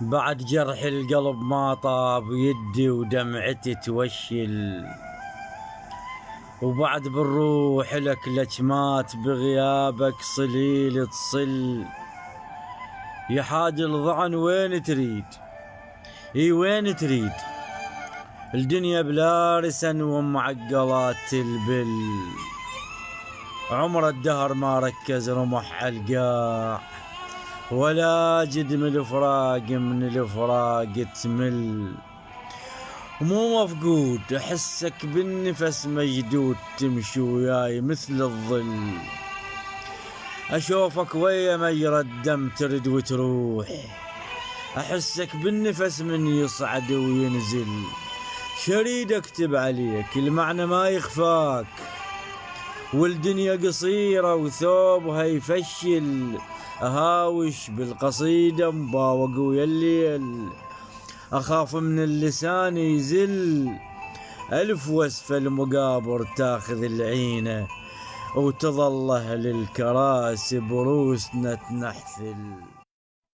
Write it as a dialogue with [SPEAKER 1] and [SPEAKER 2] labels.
[SPEAKER 1] بعد جرح القلب ما طاب يدي ودمعتي توشل، وبعد بالروح لك لجمات بغيابك صليل تصل. يا حاج الظعن وين تريد؟ وين تريد؟ الدنيا بلا رسن ومعقلات تلبل، عمر الدهر ما ركز رمح القاع، ولا جد من الفراق تمل. مو مفقود احسك بالنفس مجدود، تمشي وياي مثل الظل، اشوفك ويا مجرى الدم ترد وتروح، احسك بالنفس من يصعد وينزل. شريد اكتب عليك المعنى ما يخفاك، والدنيا قصيرة وثوبها يفشل، اهاوش بالقصيدة مباوق ويا الليل، اخاف من اللسان يزل. الف وسفة المقابر تاخذ العينة، وتظل اهل الكراسي بروسنا تنحثل.